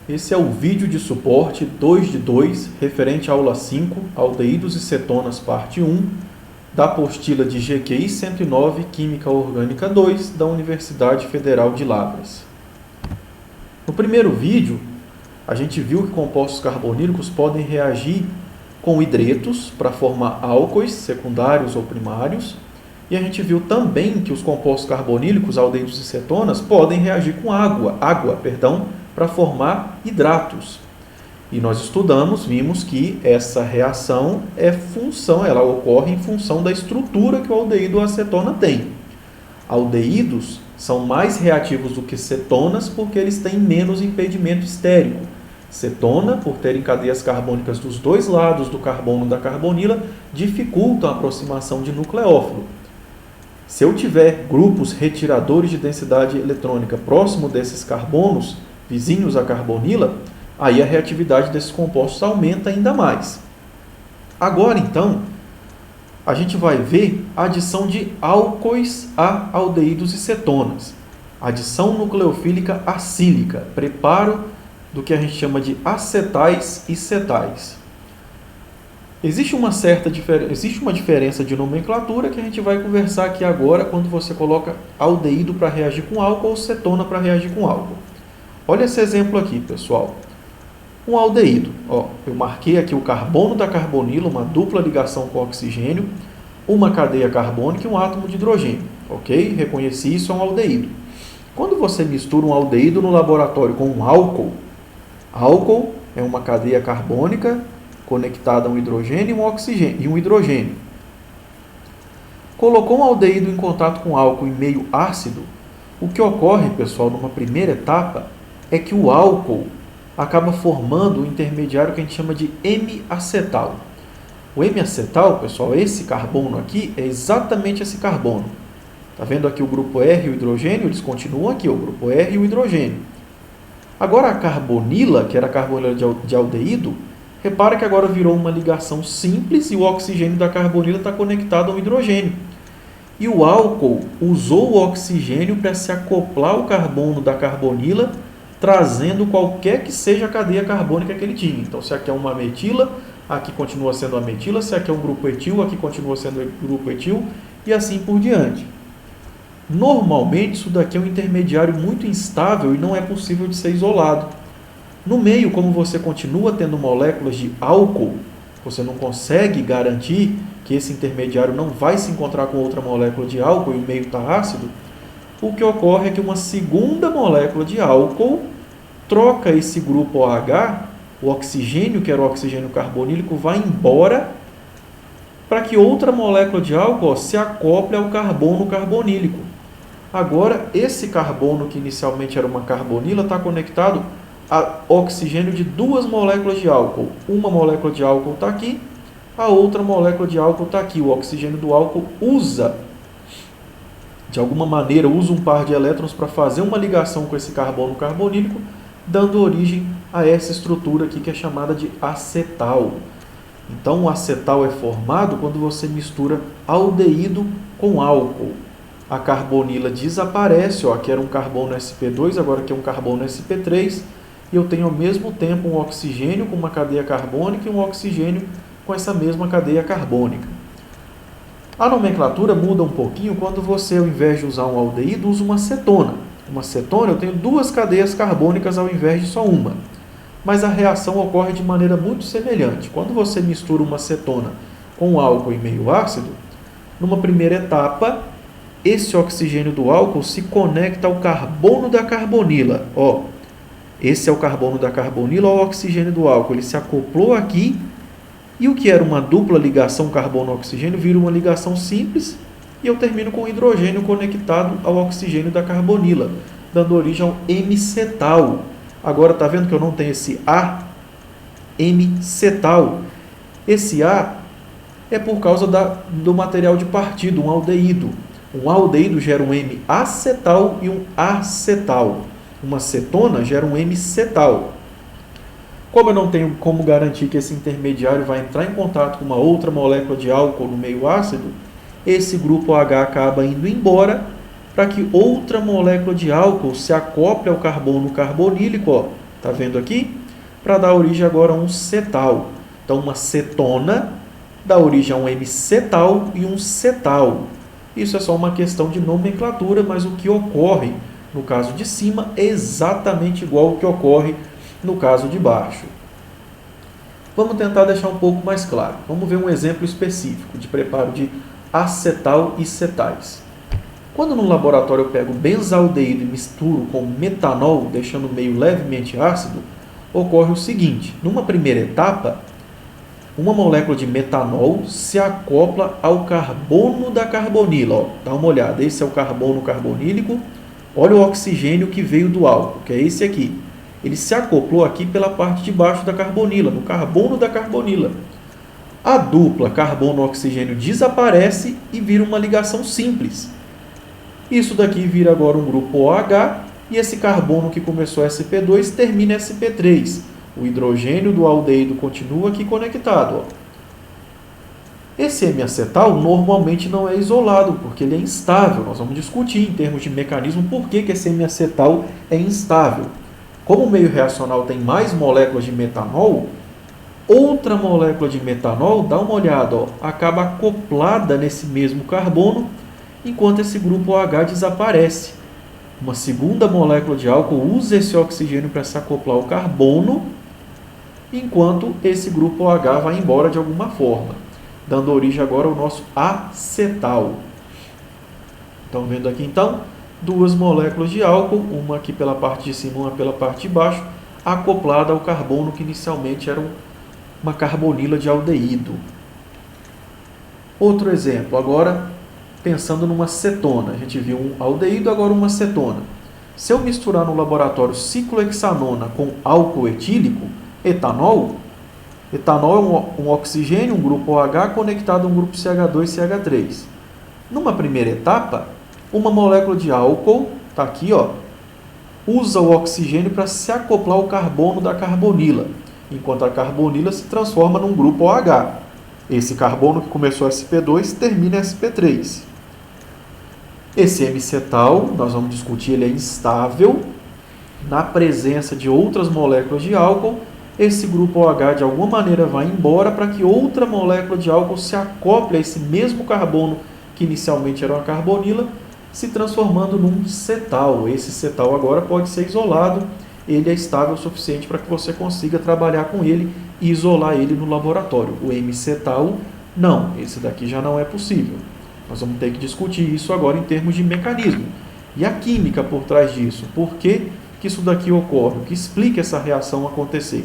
Esse é o vídeo de suporte 2 de 2, referente à aula 5, aldeídos e cetonas, parte 1, da apostila de GQI 109, Química Orgânica 2, da Universidade Federal de Lavras. No primeiro vídeo, a gente viu que compostos carbonílicos podem reagir com hidretos para formar álcoois secundários ou primários, e a gente viu também que os compostos carbonílicos, aldeídos e cetonas, podem reagir com água para formar hidratos. E nós vimos que essa reação ela ocorre em função da estrutura que o aldeído ou a cetona tem. Aldeídos são mais reativos do que cetonas porque eles têm menos impedimento estérico. Cetona, por terem cadeias carbônicas dos dois lados do carbono da carbonila, dificultam a aproximação de nucleófilo. Se eu tiver grupos retiradores de densidade eletrônica próximo desses carbonos, vizinhos à carbonila, aí a reatividade desses compostos aumenta ainda mais. Agora, então, a gente vai ver a adição de álcoois a aldeídos e cetonas. Adição nucleofílica acílica, preparo do que a gente chama de acetais e cetais. Existe uma diferença de nomenclatura que a gente vai conversar aqui agora quando você coloca aldeído para reagir com álcool ou cetona para reagir com álcool. Olha esse exemplo aqui, pessoal. Um aldeído. Eu marquei aqui o carbono da carbonila, uma dupla ligação com oxigênio, uma cadeia carbônica e um átomo de hidrogênio. Ok? Reconheci isso, é um aldeído. Quando você mistura um aldeído no laboratório com um álcool é uma cadeia carbônica conectada a um hidrogênio e um hidrogênio. Colocou um aldeído em contato com álcool em meio ácido, o que ocorre, pessoal, numa primeira etapa, é que o álcool acaba formando um intermediário que a gente chama de M-acetal. O M-acetal, pessoal, esse carbono aqui, é exatamente esse carbono. Está vendo aqui o grupo R e o hidrogênio? Eles continuam aqui, o grupo R e o hidrogênio. Agora a carbonila, que era a carbonila de aldeído, repara que agora virou uma ligação simples e o oxigênio da carbonila está conectado ao hidrogênio. E o álcool usou o oxigênio para se acoplar ao carbono da carbonila, trazendo qualquer que seja a cadeia carbônica que ele tinha. Então, se aqui é uma metila, aqui continua sendo a metila. Se aqui é um grupo etil, aqui continua sendo o grupo etil, e assim por diante. Normalmente, isso daqui é um intermediário muito instável e não é possível de ser isolado. No meio, como você continua tendo moléculas de álcool, você não consegue garantir que esse intermediário não vai se encontrar com outra molécula de álcool e o meio está ácido. O que ocorre é que uma segunda molécula de álcool troca esse grupo OH, o oxigênio, que era o oxigênio carbonílico, vai embora para que outra molécula de álcool se acople ao carbono carbonílico. Agora, esse carbono, que inicialmente era uma carbonila, está conectado a oxigênio de duas moléculas de álcool. Uma molécula de álcool está aqui, a outra molécula de álcool está aqui. O oxigênio do álcool de alguma maneira, usa um par de elétrons para fazer uma ligação com esse carbono carbonílico, dando origem a essa estrutura aqui que é chamada de acetal. Então, o acetal é formado quando você mistura aldeído com álcool. A carbonila desaparece, aqui era um carbono sp2, agora aqui é um carbono sp3, e eu tenho ao mesmo tempo um oxigênio com uma cadeia carbônica e um oxigênio com essa mesma cadeia carbônica. A nomenclatura muda um pouquinho quando você, ao invés de usar um aldeído, usa uma cetona. Uma cetona, eu tenho duas cadeias carbônicas ao invés de só uma. Mas a reação ocorre de maneira muito semelhante. Quando você mistura uma cetona com álcool em meio ácido, numa primeira etapa, esse oxigênio do álcool se conecta ao carbono da carbonila. Esse é o carbono da carbonila, o oxigênio do álcool. Ele se acoplou aqui, e o que era uma dupla ligação carbono-oxigênio vira uma ligação simples, e eu termino com o hidrogênio conectado ao oxigênio da carbonila, dando origem ao M-cetal. Agora, está vendo que eu não tenho esse A? M-cetal. Esse A é por causa do material de partido, um aldeído. Um aldeído gera um M-acetal e um acetal. Uma cetona gera um M-cetal. Como eu não tenho como garantir que esse intermediário vai entrar em contato com uma outra molécula de álcool no meio ácido, esse grupo OH acaba indo embora para que outra molécula de álcool se acople ao carbono carbonílico, Está vendo aqui? Para dar origem agora a um cetal. Então, uma cetona dá origem a um M-cetal e um cetal. Isso é só uma questão de nomenclatura, mas o que ocorre no caso de cima é exatamente igual ao que ocorre no caso de baixo. Vamos tentar deixar um pouco mais claro. Vamos ver um exemplo específico de preparo de acetal e cetais. Quando no laboratório eu pego benzaldeído e misturo com metanol, deixando o meio levemente ácido, ocorre o seguinte: numa primeira etapa, uma molécula de metanol se acopla ao carbono da carbonila. Ó, dá uma olhada, esse é o carbono carbonílico. Olha o oxigênio que veio do álcool, que é esse aqui. Ele se acoplou aqui pela parte de baixo da carbonila, no carbono da carbonila. A dupla carbono-oxigênio desaparece e vira uma ligação simples. Isso daqui vira agora um grupo OH e esse carbono que começou sp2 termina sp3. O hidrogênio do aldeído continua aqui conectado. Ó. Esse M-acetal normalmente não é isolado, porque ele é instável. Nós vamos discutir em termos de mecanismo por que esse M-acetal é instável. Como o meio reacional tem mais moléculas de metanol, outra molécula de metanol, dá uma olhada, ó, acaba acoplada nesse mesmo carbono, enquanto esse grupo OH desaparece. Uma segunda molécula de álcool usa esse oxigênio para se acoplar ao carbono, enquanto esse grupo OH vai embora de alguma forma, dando origem agora ao nosso acetal. Estão vendo aqui então? Duas moléculas de álcool, uma aqui pela parte de cima, uma pela parte de baixo, acoplada ao carbono que inicialmente era uma carbonila de aldeído. Outro exemplo, agora pensando numa cetona. A gente viu um aldeído, agora uma cetona. Se eu misturar no laboratório ciclohexanona com álcool etílico, etanol é um oxigênio, um grupo OH conectado a um grupo CH2-CH3. Numa primeira etapa, uma molécula de álcool, está aqui, ó, usa o oxigênio para se acoplar ao carbono da carbonila, enquanto a carbonila se transforma num grupo OH. Esse carbono que começou sp2 termina sp3. Esse M-cetal, nós vamos discutir, ele é instável. Na presença de outras moléculas de álcool, esse grupo OH de alguma maneira vai embora para que outra molécula de álcool se acople a esse mesmo carbono que inicialmente era uma carbonila, se transformando num cetal. Esse cetal agora pode ser isolado, ele é estável o suficiente para que você consiga trabalhar com ele e isolar ele no laboratório. O M-cetal, não, esse daqui já não é possível. Nós vamos ter que discutir isso agora em termos de mecanismo. E a química por trás disso, por que isso daqui ocorre, o que explica essa reação acontecer.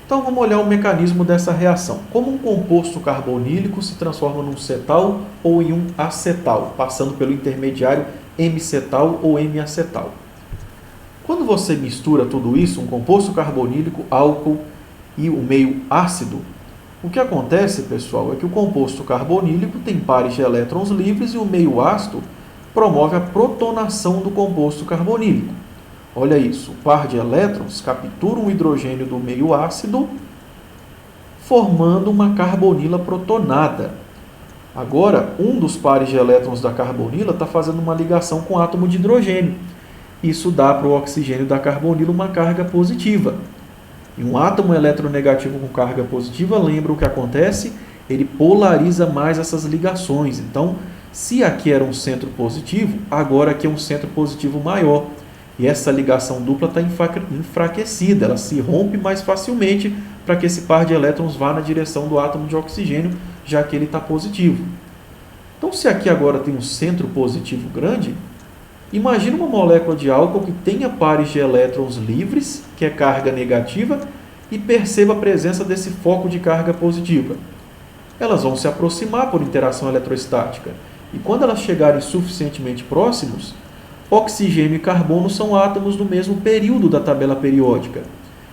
Então vamos olhar o mecanismo dessa reação. Como um composto carbonílico se transforma num cetal ou em um acetal, passando pelo intermediário M-cetal ou M-acetal. Quando você mistura tudo isso, um composto carbonílico, álcool e o meio ácido, o que acontece, pessoal, é que o composto carbonílico tem pares de elétrons livres e o meio ácido promove a protonação do composto carbonílico. Olha isso, o par de elétrons captura um hidrogênio do meio ácido, formando uma carbonila protonada. Agora, um dos pares de elétrons da carbonila está fazendo uma ligação com o átomo de hidrogênio. Isso dá para o oxigênio da carbonila uma carga positiva. E um átomo eletronegativo com carga positiva, lembra o que acontece? Ele polariza mais essas ligações. Então, se aqui era um centro positivo, agora aqui é um centro positivo maior. E essa ligação dupla está enfraquecida, ela se rompe mais facilmente para que esse par de elétrons vá na direção do átomo de oxigênio, já que ele está positivo. Então, se aqui agora tem um centro positivo grande, imagina uma molécula de álcool que tenha pares de elétrons livres, que é carga negativa, e perceba a presença desse foco de carga positiva. Elas vão se aproximar por interação eletrostática, e quando elas chegarem suficientemente próximos, oxigênio e carbono são átomos do mesmo período da tabela periódica.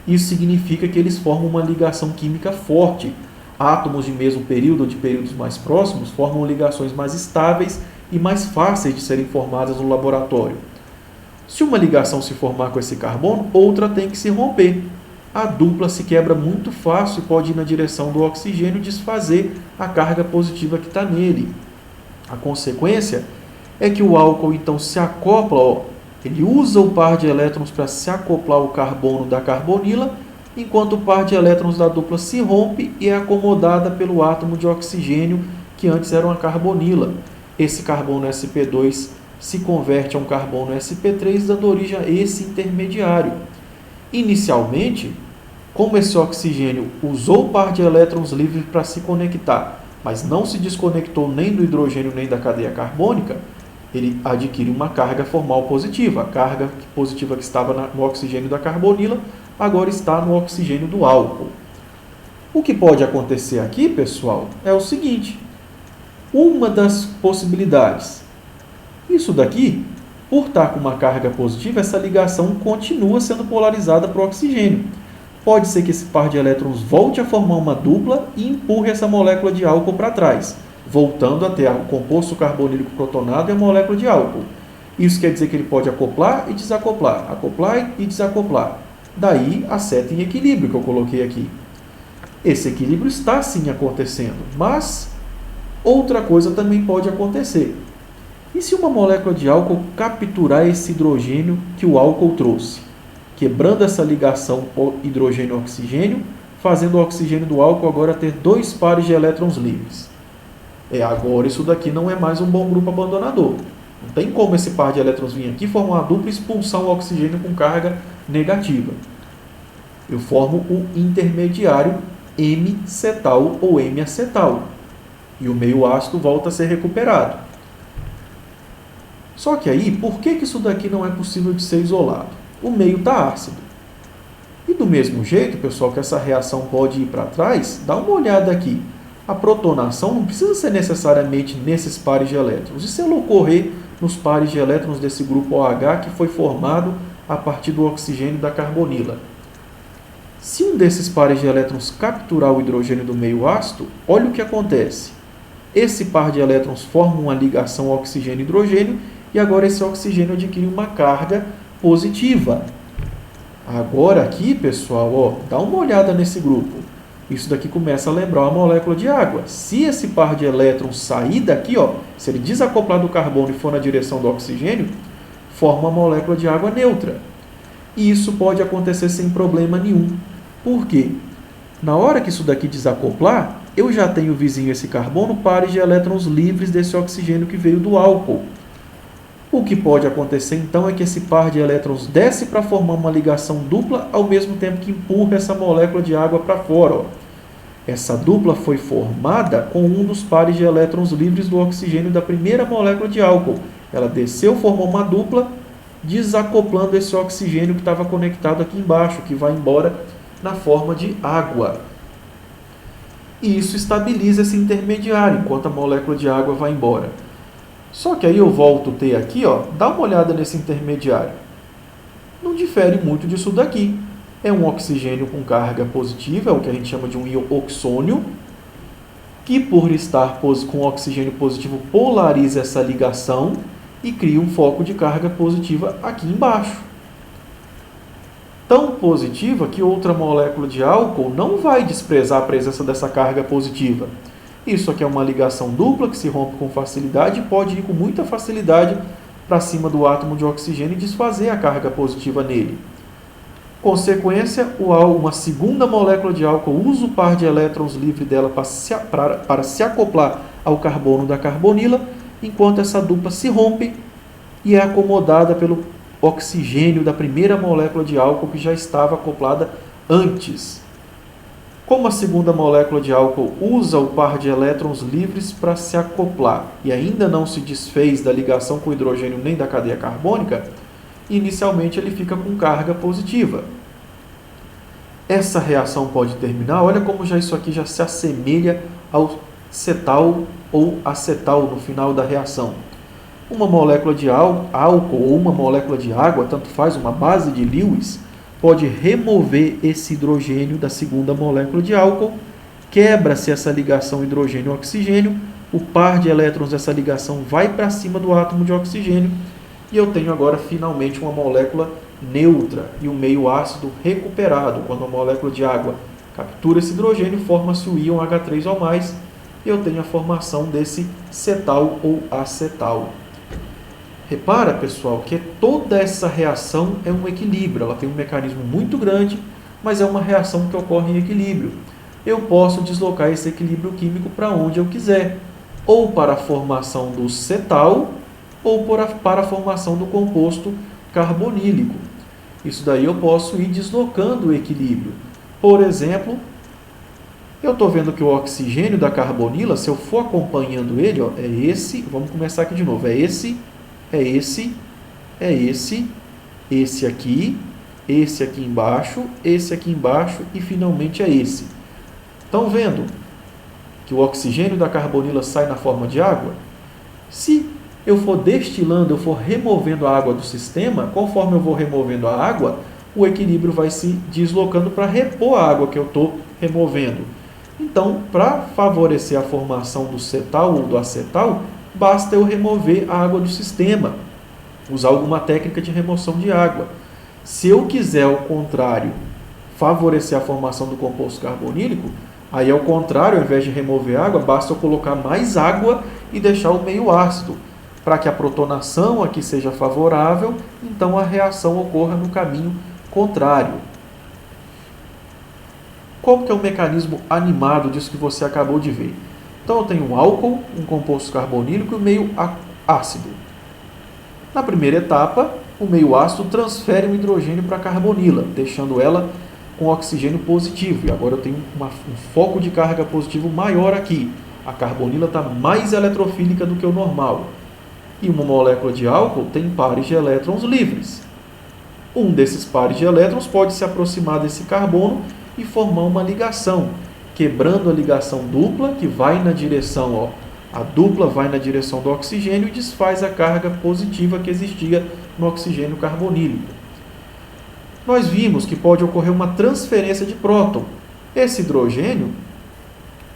Isso significa que eles formam uma ligação química forte. Átomos de mesmo período ou de períodos mais próximos formam ligações mais estáveis e mais fáceis de serem formadas no laboratório. Se uma ligação se formar com esse carbono, outra tem que se romper. A dupla se quebra muito fácil e pode ir na direção do oxigênio e desfazer a carga positiva que está nele. A consequência é que o álcool então se acopla Ele usa o par de elétrons para se acoplar ao carbono da carbonila, enquanto o par de elétrons da dupla se rompe e é acomodada pelo átomo de oxigênio, que antes era uma carbonila. Esse carbono sp2 se converte a um carbono sp3, dando origem a esse intermediário. Inicialmente, como esse oxigênio usou o par de elétrons livres para se conectar, mas não se desconectou nem do hidrogênio nem da cadeia carbônica, ele adquire uma carga formal positiva. A carga positiva que estava no oxigênio da carbonila agora está no oxigênio do álcool. O que pode acontecer aqui, pessoal, é o seguinte: uma das possibilidades, isso daqui, por estar com uma carga positiva, essa ligação continua sendo polarizada para o oxigênio. Pode ser que esse par de elétrons volte a formar uma dupla e empurre essa molécula de álcool para trás, voltando a ter o composto carbonílico protonado e a molécula de álcool. Isso quer dizer que ele pode acoplar e desacoplar. Daí a seta em equilíbrio que eu coloquei aqui. Esse equilíbrio está sim acontecendo, mas outra coisa também pode acontecer. E se uma molécula de álcool capturar esse hidrogênio que o álcool trouxe, quebrando essa ligação hidrogênio-oxigênio, fazendo o oxigênio do álcool agora ter 2 pares de elétrons livres? Agora isso daqui não é mais um bom grupo abandonador. Não tem como esse par de elétrons vir aqui, formar uma dupla e expulsar um oxigênio com carga negativa. Eu formo o intermediário M-cetal ou M-acetal. E o meio ácido volta a ser recuperado. Só que aí, por que isso daqui não é possível de ser isolado? O meio está ácido. E do mesmo jeito, pessoal, que essa reação pode ir para trás, dá uma olhada aqui. A protonação não precisa ser necessariamente nesses pares de elétrons. E se ela ocorrer nos pares de elétrons desse grupo OH que foi formado a partir do oxigênio da carbonila? Se um desses pares de elétrons capturar o hidrogênio do meio ácido, olha o que acontece. Esse par de elétrons forma uma ligação oxigênio-hidrogênio e agora esse oxigênio adquire uma carga positiva. Agora aqui, pessoal, dá uma olhada nesse grupo. Isso daqui começa a lembrar uma molécula de água. Se esse par de elétrons sair daqui, se ele desacoplar do carbono e for na direção do oxigênio, forma uma molécula de água neutra. E isso pode acontecer sem problema nenhum. Por quê? Na hora que isso daqui desacoplar, eu já tenho vizinho esse carbono, pares de elétrons livres desse oxigênio que veio do álcool. O que pode acontecer então é que esse par de elétrons desce para formar uma ligação dupla ao mesmo tempo que empurra essa molécula de água para fora. Essa dupla foi formada com um dos pares de elétrons livres do oxigênio da primeira molécula de álcool. Ela desceu, formou uma dupla, desacoplando esse oxigênio que estava conectado aqui embaixo, que vai embora na forma de água. E isso estabiliza esse intermediário, enquanto a molécula de água vai embora. Só que aí eu volto a ter aqui, dá uma olhada nesse intermediário. Não difere muito disso daqui. É um oxigênio com carga positiva, é o que a gente chama de um íon oxônio, que por estar com oxigênio positivo polariza essa ligação e cria um foco de carga positiva aqui embaixo. Tão positiva que outra molécula de álcool não vai desprezar a presença dessa carga positiva. Isso aqui é uma ligação dupla que se rompe com facilidade e pode ir com muita facilidade para cima do átomo de oxigênio e desfazer a carga positiva nele. Consequência, uma segunda molécula de álcool usa o par de elétrons livre dela para se acoplar ao carbono da carbonila, enquanto essa dupla se rompe e é acomodada pelo oxigênio da primeira molécula de álcool que já estava acoplada antes. Como a segunda molécula de álcool usa o par de elétrons livres para se acoplar e ainda não se desfez da ligação com o hidrogênio nem da cadeia carbônica, inicialmente ele fica com carga positiva. Essa reação pode terminar, olha como isso aqui já se assemelha ao cetal ou acetal no final da reação. Uma molécula de álcool ou uma molécula de água, tanto faz, uma base de Lewis, pode remover esse hidrogênio da segunda molécula de álcool, quebra-se essa ligação hidrogênio-oxigênio, o par de elétrons dessa ligação vai para cima do átomo de oxigênio e eu tenho agora finalmente uma molécula neutra e um meio ácido recuperado. Quando a molécula de água captura esse hidrogênio, forma-se o íon H3O+, e eu tenho a formação desse cetal ou acetal. Repara, pessoal, que toda essa reação é um equilíbrio. Ela tem um mecanismo muito grande, mas é uma reação que ocorre em equilíbrio. Eu posso deslocar esse equilíbrio químico para onde eu quiser, ou para a formação do cetal, ou para a formação do composto carbonílico. Isso daí eu posso ir deslocando o equilíbrio. Por exemplo, eu estou vendo que o oxigênio da carbonila, se eu for acompanhando ele, ó, é esse, vamos começar aqui de novo, é esse aqui, esse aqui embaixo e finalmente é esse. Estão vendo que o oxigênio da carbonila sai na forma de água? Se eu for destilando, eu for removendo a água do sistema, conforme eu vou removendo a água, o equilíbrio vai se deslocando para repor a água que eu estou removendo. Então, para favorecer a formação do cetal ou do acetal, basta eu remover a água do sistema, usar alguma técnica de remoção de água. Se eu quiser, ao contrário, favorecer a formação do composto carbonílico, aí ao contrário, ao invés de remover água, basta eu colocar mais água e deixar o meio ácido, para que a protonação aqui seja favorável, então a reação ocorra no caminho contrário. Qual que é o mecanismo animado disso que você acabou de ver? Então eu tenho um álcool, um composto carbonílico e um meio ácido. Na primeira etapa, o meio ácido transfere o hidrogênio para a carbonila, deixando ela com oxigênio positivo. E agora eu tenho um foco de carga positivo maior aqui. A carbonila está mais eletrofílica do que o normal. E uma molécula de álcool tem pares de elétrons livres. Um desses pares de elétrons pode se aproximar desse carbono e formar uma ligação, quebrando a ligação dupla, que vai na direção, a dupla vai na direção do oxigênio e desfaz a carga positiva que existia no oxigênio carbonílico. Nós vimos que pode ocorrer uma transferência de próton. Esse hidrogênio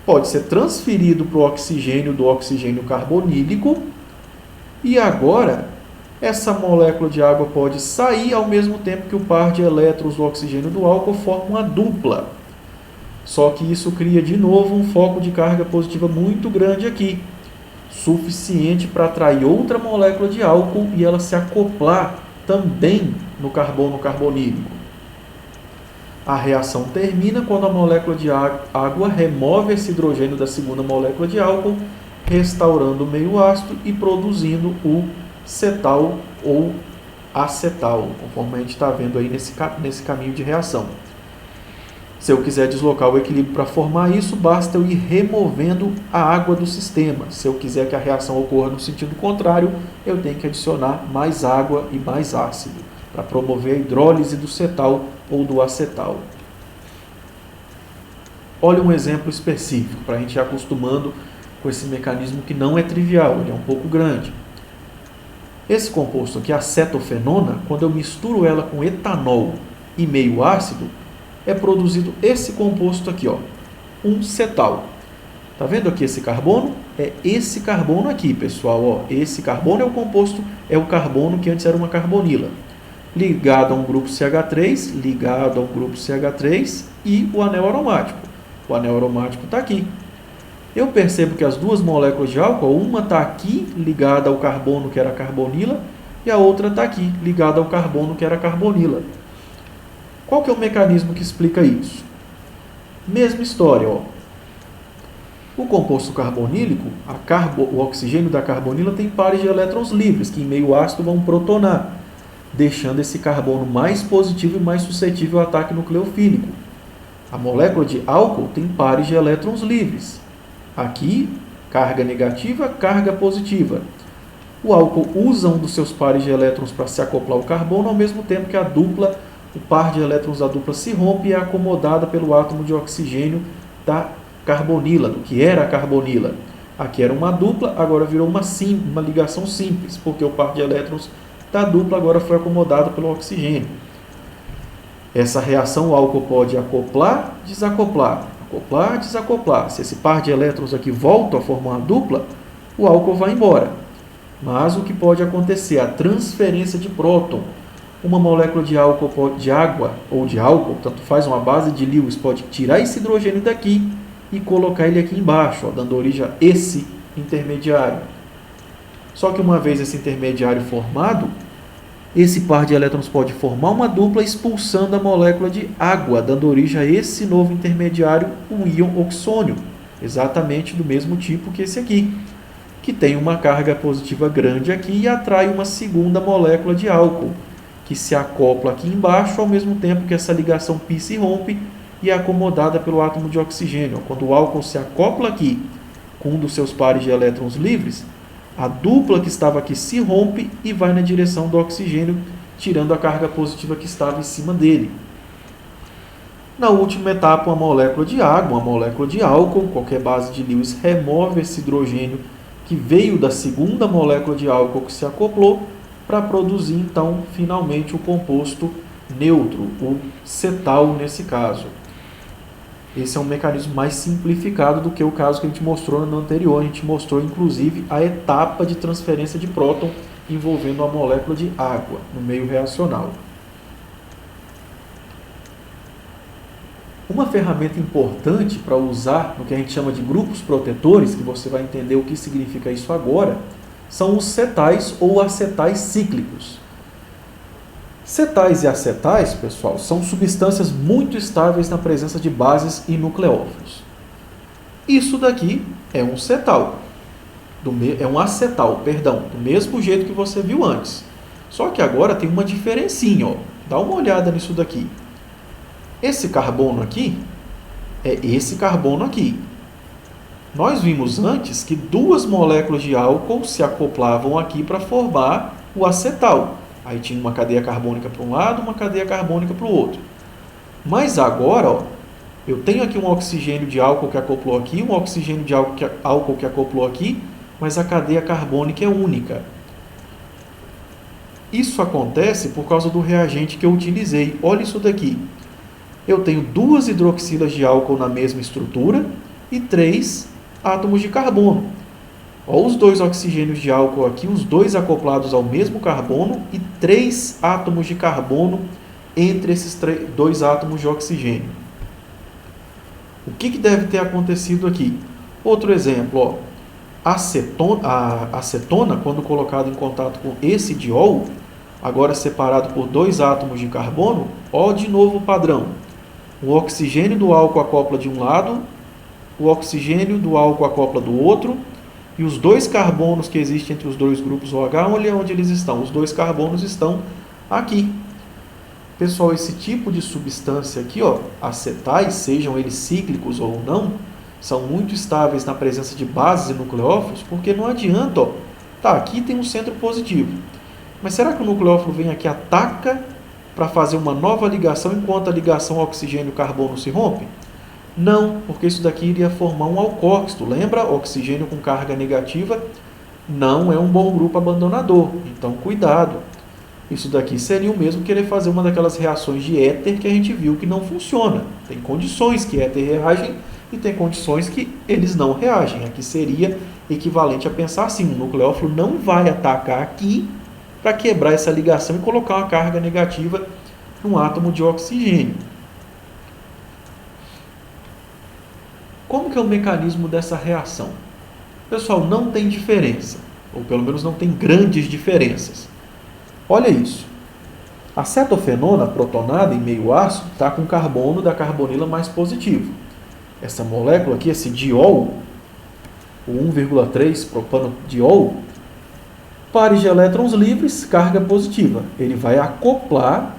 pode ser transferido para o oxigênio do oxigênio carbonílico e agora essa molécula de água pode sair ao mesmo tempo que o par de elétrons do oxigênio do álcool forma uma dupla. Só que isso cria de novo um foco de carga positiva muito grande aqui, suficiente para atrair outra molécula de álcool e ela se acoplar também no carbono carbonílico. A reação termina quando a molécula de água remove esse hidrogênio da segunda molécula de álcool, restaurando o meio ácido e produzindo o cetal ou acetal, conforme a gente está vendo aí nesse caminho de reação. Se eu quiser deslocar o equilíbrio para formar isso, basta eu ir removendo a água do sistema. Se eu quiser que a reação ocorra no sentido contrário, eu tenho que adicionar mais água e mais ácido, para promover a hidrólise do cetal ou do acetal. Olha um exemplo específico, para a gente ir acostumando com esse mecanismo que não é trivial, ele é um pouco grande. Esse composto aqui, a acetofenona, quando eu misturo ela com etanol e meio ácido, é produzido esse composto aqui, um cetal. Tá vendo aqui esse carbono? É esse carbono aqui, pessoal. Esse carbono é o carbono que antes era uma carbonila. Ligado a um grupo CH3, e o anel aromático. O anel aromático está aqui. Eu percebo que as duas moléculas de álcool, uma está aqui ligada ao carbono que era carbonila e a outra está aqui ligada ao carbono que era carbonila. Qual que é o mecanismo que explica isso? Mesma história. O composto carbonílico, o oxigênio da carbonila tem pares de elétrons livres que em meio ácido vão protonar, deixando esse carbono mais positivo e mais suscetível ao ataque nucleofílico. A molécula de álcool tem pares de elétrons livres. Aqui, carga negativa, carga positiva. O álcool usa um dos seus pares de elétrons para se acoplar ao carbono, ao mesmo tempo que o par de elétrons da dupla se rompe e é acomodada pelo átomo de oxigênio da carbonila, do que era a carbonila. Aqui era uma dupla, agora virou uma ligação simples, porque o par de elétrons da dupla agora foi acomodado pelo oxigênio. Essa reação o álcool pode acoplar, desacoplar. Acoplar, desacoplar. Se esse par de elétrons aqui volta a formar uma dupla, o álcool vai embora. Mas o que pode acontecer? A transferência de próton. Uma molécula de álcool, de água ou de álcool, tanto faz, uma base de Lewis, pode tirar esse hidrogênio daqui e colocar ele aqui embaixo, dando origem a esse intermediário. Só que uma vez esse intermediário formado, esse par de elétrons pode formar uma dupla expulsando a molécula de água, dando origem a esse novo intermediário, o íon oxônio, exatamente do mesmo tipo que esse aqui, que tem uma carga positiva grande aqui e atrai uma segunda molécula de álcool, que se acopla aqui embaixo, ao mesmo tempo que essa ligação π se rompe e é acomodada pelo átomo de oxigênio. Quando o álcool se acopla aqui com um dos seus pares de elétrons livres, a dupla que estava aqui se rompe e vai na direção do oxigênio, tirando a carga positiva que estava em cima dele. Na última etapa, uma molécula de água, uma molécula de álcool, qualquer base de Lewis remove esse hidrogênio que veio da segunda molécula de álcool que se acoplou para produzir, então, finalmente o composto neutro, o cetal nesse caso. Esse é um mecanismo mais simplificado do que o caso que a gente mostrou no anterior. A gente mostrou, inclusive, a etapa de transferência de próton envolvendo a molécula de água no meio reacional. Uma ferramenta importante para usar no que a gente chama de grupos protetores, que você vai entender o que significa isso agora, são os cetais ou acetais cíclicos. Cetais e acetais, pessoal, são substâncias muito estáveis na presença de bases e nucleófilos. Isso daqui é um cetal, é um acetal, perdão, do mesmo jeito que você viu antes. Só que agora tem uma diferencinha, ó. Dá uma olhada nisso daqui. Esse carbono aqui é esse carbono aqui. Nós vimos antes que duas moléculas de álcool se acoplavam aqui para formar o acetal. Aí tinha uma cadeia carbônica para um lado, uma cadeia carbônica para o outro. Mas agora, ó, eu tenho aqui um oxigênio de álcool que acoplou aqui, um oxigênio de álcool que acoplou aqui, mas a cadeia carbônica é única. Isso acontece por causa do reagente que eu utilizei. Olha isso daqui. Eu tenho duas hidroxilas de álcool na mesma estrutura e 3 átomos de carbono. Olha os 2 oxigênios de álcool aqui, os 2 acoplados ao mesmo carbono e 3 átomos de carbono entre esses 2 átomos de oxigênio. O que deve ter acontecido aqui? Outro exemplo, ó, a acetona, quando colocada em contato com esse diol, agora separado por 2 átomos de carbono, ó, de novo o padrão. O oxigênio do álcool acopla de um lado, o oxigênio do álcool acopla do outro, e os 2 carbonos que existem entre os 2 grupos OH, olha onde eles estão. Os 2 carbonos estão aqui. Pessoal, esse tipo de substância aqui, ó, acetais, sejam eles cíclicos ou não, são muito estáveis na presença de bases e nucleófilos, porque não adianta, ó, tá, aqui tem um centro positivo. Mas será que o nucleófilo vem aqui e ataca para fazer uma nova ligação enquanto a ligação oxigênio-carbono se rompe? Não, porque isso daqui iria formar um alcóxido. Lembra? Oxigênio com carga negativa não é um bom grupo abandonador. Então, cuidado. Isso daqui seria o mesmo querer fazer uma daquelas reações de éter que a gente viu que não funciona. Tem condições que éter reagem e tem condições que eles não reagem. Aqui seria equivalente a pensar assim, o nucleófilo não vai atacar aqui para quebrar essa ligação e colocar uma carga negativa num átomo de oxigênio. Como que é o mecanismo dessa reação? Pessoal, não tem diferença, ou pelo menos não tem grandes diferenças. Olha isso. A cetofenona protonada em meio ácido está com carbono da carbonila mais positivo. Essa molécula aqui, esse diol, o 1,3 propanodiol, pares de elétrons livres, carga positiva. Ele vai acoplar,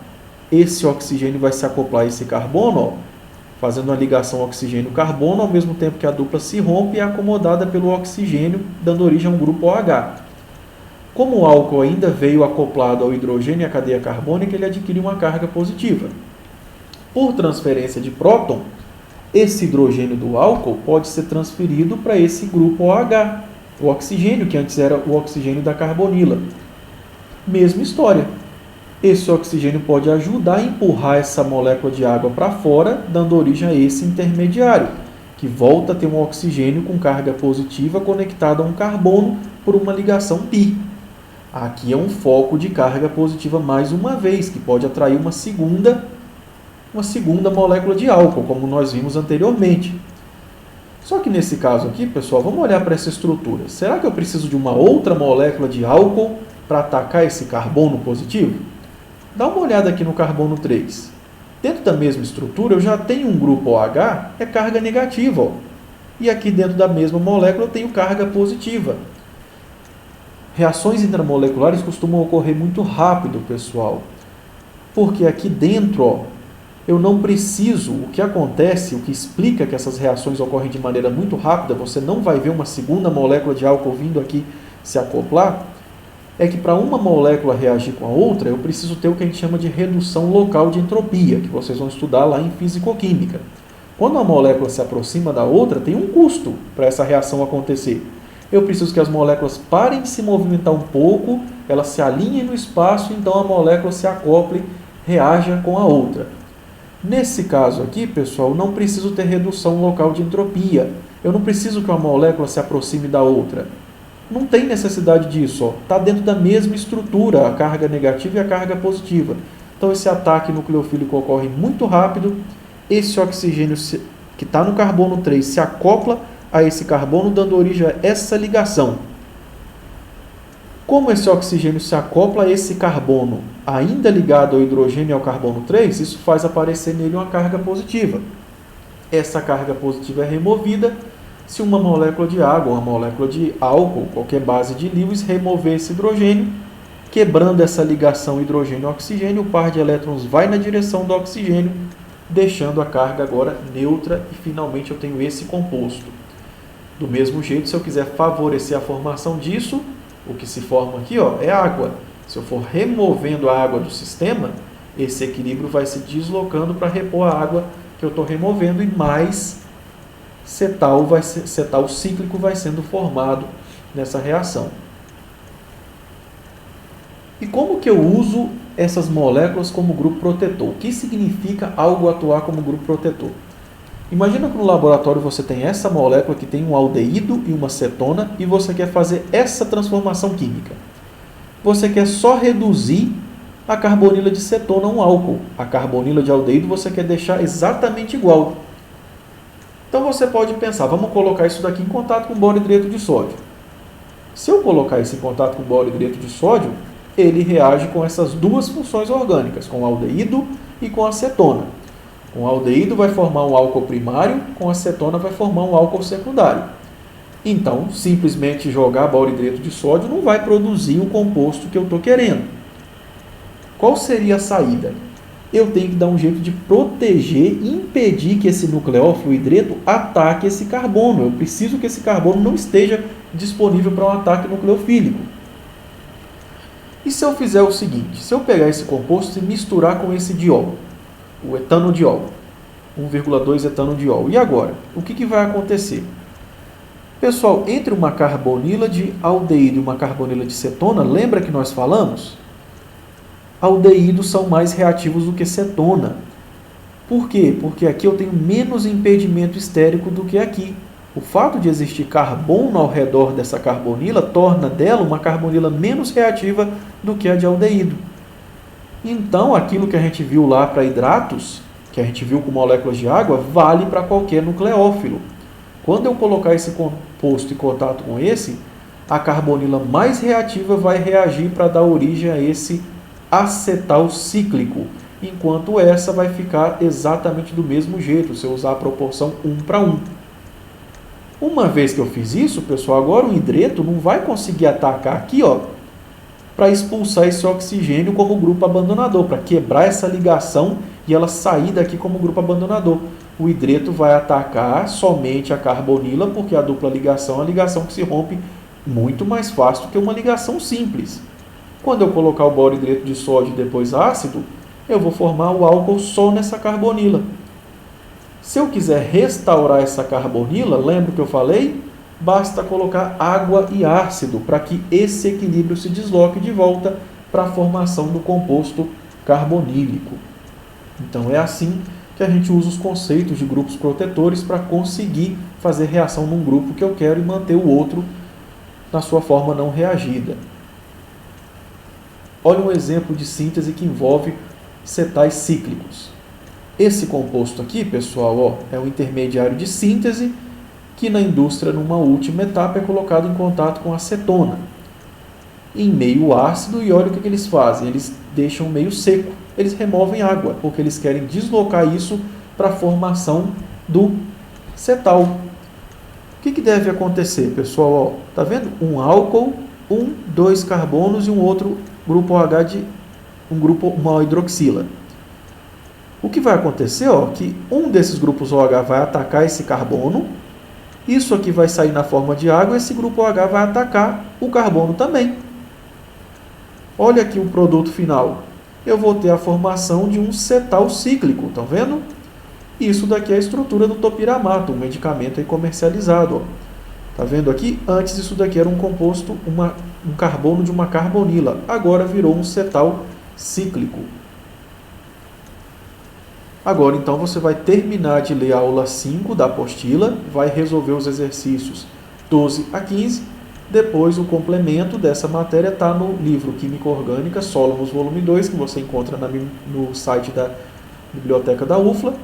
esse oxigênio vai se acoplar a esse carbono, ó, fazendo uma ligação oxigênio-carbono, ao mesmo tempo que a dupla se rompe e é acomodada pelo oxigênio, dando origem a um grupo OH. Como o álcool ainda veio acoplado ao hidrogênio e à cadeia carbônica, ele adquire uma carga positiva. Por transferência de próton, esse hidrogênio do álcool pode ser transferido para esse grupo OH, o oxigênio, que antes era o oxigênio da carbonila. Mesma história. Esse oxigênio pode ajudar a empurrar essa molécula de água para fora, dando origem a esse intermediário, que volta a ter um oxigênio com carga positiva conectado a um carbono por uma ligação π. Aqui é um foco de carga positiva mais uma vez, que pode atrair uma segunda molécula de álcool, como nós vimos anteriormente. Só que nesse caso aqui, pessoal, vamos olhar para essa estrutura. Será que eu preciso de uma outra molécula de álcool para atacar esse carbono positivo? Dá uma olhada aqui no carbono 3. Dentro da mesma estrutura, eu já tenho um grupo OH, é carga negativa. Ó. E aqui dentro da mesma molécula eu tenho carga positiva. Reações intramoleculares costumam ocorrer muito rápido, pessoal. Porque aqui dentro, ó, eu não preciso, o que acontece, o que explica que essas reações ocorrem de maneira muito rápida, você não vai ver uma segunda molécula de álcool vindo aqui se acoplar, é que para uma molécula reagir com a outra, eu preciso ter o que a gente chama de redução local de entropia, que vocês vão estudar lá em fisicoquímica. Quando uma molécula se aproxima da outra, tem um custo para essa reação acontecer. Eu preciso que as moléculas parem de se movimentar um pouco, elas se alinhem no espaço, então a molécula se acople, reaja com a outra. Nesse caso aqui, pessoal, não preciso ter redução local de entropia. Eu não preciso que uma molécula se aproxime da outra. Não tem necessidade disso. Está dentro da mesma estrutura, a carga negativa e a carga positiva. Então, esse ataque nucleofílico ocorre muito rápido. Esse oxigênio que está no carbono 3 se acopla a esse carbono, dando origem a essa ligação. Como esse oxigênio se acopla a esse carbono ainda ligado ao hidrogênio e ao carbono 3, isso faz aparecer nele uma carga positiva. Essa carga positiva é removida se uma molécula de água, uma molécula de álcool, qualquer base de Lewis, remover esse hidrogênio, quebrando essa ligação hidrogênio-oxigênio, o par de elétrons vai na direção do oxigênio, deixando a carga agora neutra e finalmente eu tenho esse composto. Do mesmo jeito, se eu quiser favorecer a formação disso, o que se forma aqui é água. Se eu for removendo a água do sistema, esse equilíbrio vai se deslocando para repor a água que eu estou removendo e mais cetal cíclico vai sendo formado nessa reação. E como que eu uso essas moléculas como grupo protetor? O que significa algo atuar como grupo protetor? Imagina que no laboratório você tem essa molécula que tem um aldeído e uma cetona e você quer fazer essa transformação química. Você quer só reduzir a carbonila de cetona a um álcool. A carbonila de aldeído você quer deixar exatamente igual. Então você pode pensar, vamos colocar isso daqui em contato com boro-hidreto de sódio. Se eu colocar isso em contato com boro-hidreto de sódio, ele reage com essas duas funções orgânicas, com o aldeído e com a cetona. Com o aldeído vai formar um álcool primário, com a cetona vai formar um álcool secundário. Então, simplesmente jogar boro-hidreto de sódio não vai produzir o composto que eu estou querendo. Qual seria a saída? Eu tenho que dar um jeito de proteger e impedir que esse nucleófilo hidreto ataque esse carbono. Eu preciso que esse carbono não esteja disponível para um ataque nucleofílico. E se eu fizer o seguinte, se eu pegar esse composto e misturar com esse diol, o etanodiol, 1,2 etanodiol, e agora? O que vai acontecer? Pessoal, entre uma carbonila de aldeído e uma carbonila de cetona, lembra que nós falamos? Aldeídos são mais reativos do que cetona. Por quê? Porque aqui eu tenho menos impedimento estérico do que aqui. O fato de existir carbono ao redor dessa carbonila torna dela uma carbonila menos reativa do que a de aldeído. Então, aquilo que a gente viu lá para hidratos, que a gente viu com moléculas de água, vale para qualquer nucleófilo. Quando eu colocar esse composto em contato com esse, a carbonila mais reativa vai reagir para dar origem a esse acetal cíclico, enquanto essa vai ficar exatamente do mesmo jeito, se eu usar a proporção 1:1. Uma vez que eu fiz isso, pessoal, agora o hidreto não vai conseguir atacar aqui, para expulsar esse oxigênio como grupo abandonador, para quebrar essa ligação e ela sair daqui como grupo abandonador. O hidreto vai atacar somente a carbonila, porque a dupla ligação é uma ligação que se rompe muito mais fácil do que uma ligação simples. Quando eu colocar o boro-hidreto de sódio e depois ácido, eu vou formar o álcool só nessa carbonila. Se eu quiser restaurar essa carbonila, lembra que eu falei? Basta colocar água e ácido para que esse equilíbrio se desloque de volta para a formação do composto carbonílico. Então é assim que a gente usa os conceitos de grupos protetores para conseguir fazer reação num grupo que eu quero e manter o outro na sua forma não reagida. Olha um exemplo de síntese que envolve cetais cíclicos. Esse composto aqui, pessoal, é um intermediário de síntese que na indústria, numa última etapa, é colocado em contato com acetona, em meio ácido, e olha o que eles fazem, eles deixam meio seco, eles removem água, porque eles querem deslocar isso para a formação do cetal. O que deve acontecer, pessoal? Tá vendo? Um álcool, 2 carbonos e um outro grupo OH de uma hidroxila. O que vai acontecer, que um desses grupos OH vai atacar esse carbono, isso aqui vai sair na forma de água, esse grupo OH vai atacar o carbono também. Olha aqui o produto final. Eu vou ter a formação de um cetal cíclico, estão vendo? Isso daqui é a estrutura do topiramato, um medicamento aí comercializado. Está vendo aqui? Antes isso daqui era um composto, um carbono de uma carbonila. Agora virou um cetal cíclico. Agora, então, você vai terminar de ler a aula 5 da apostila, vai resolver os exercícios 12 a 15. Depois, o complemento dessa matéria está no livro Química Orgânica, Solomos, volume 2, que você encontra no site da Biblioteca da UFLA.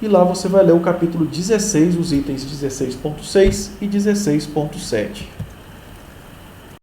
E lá você vai ler o capítulo 16, os itens 16.6 e 16.7.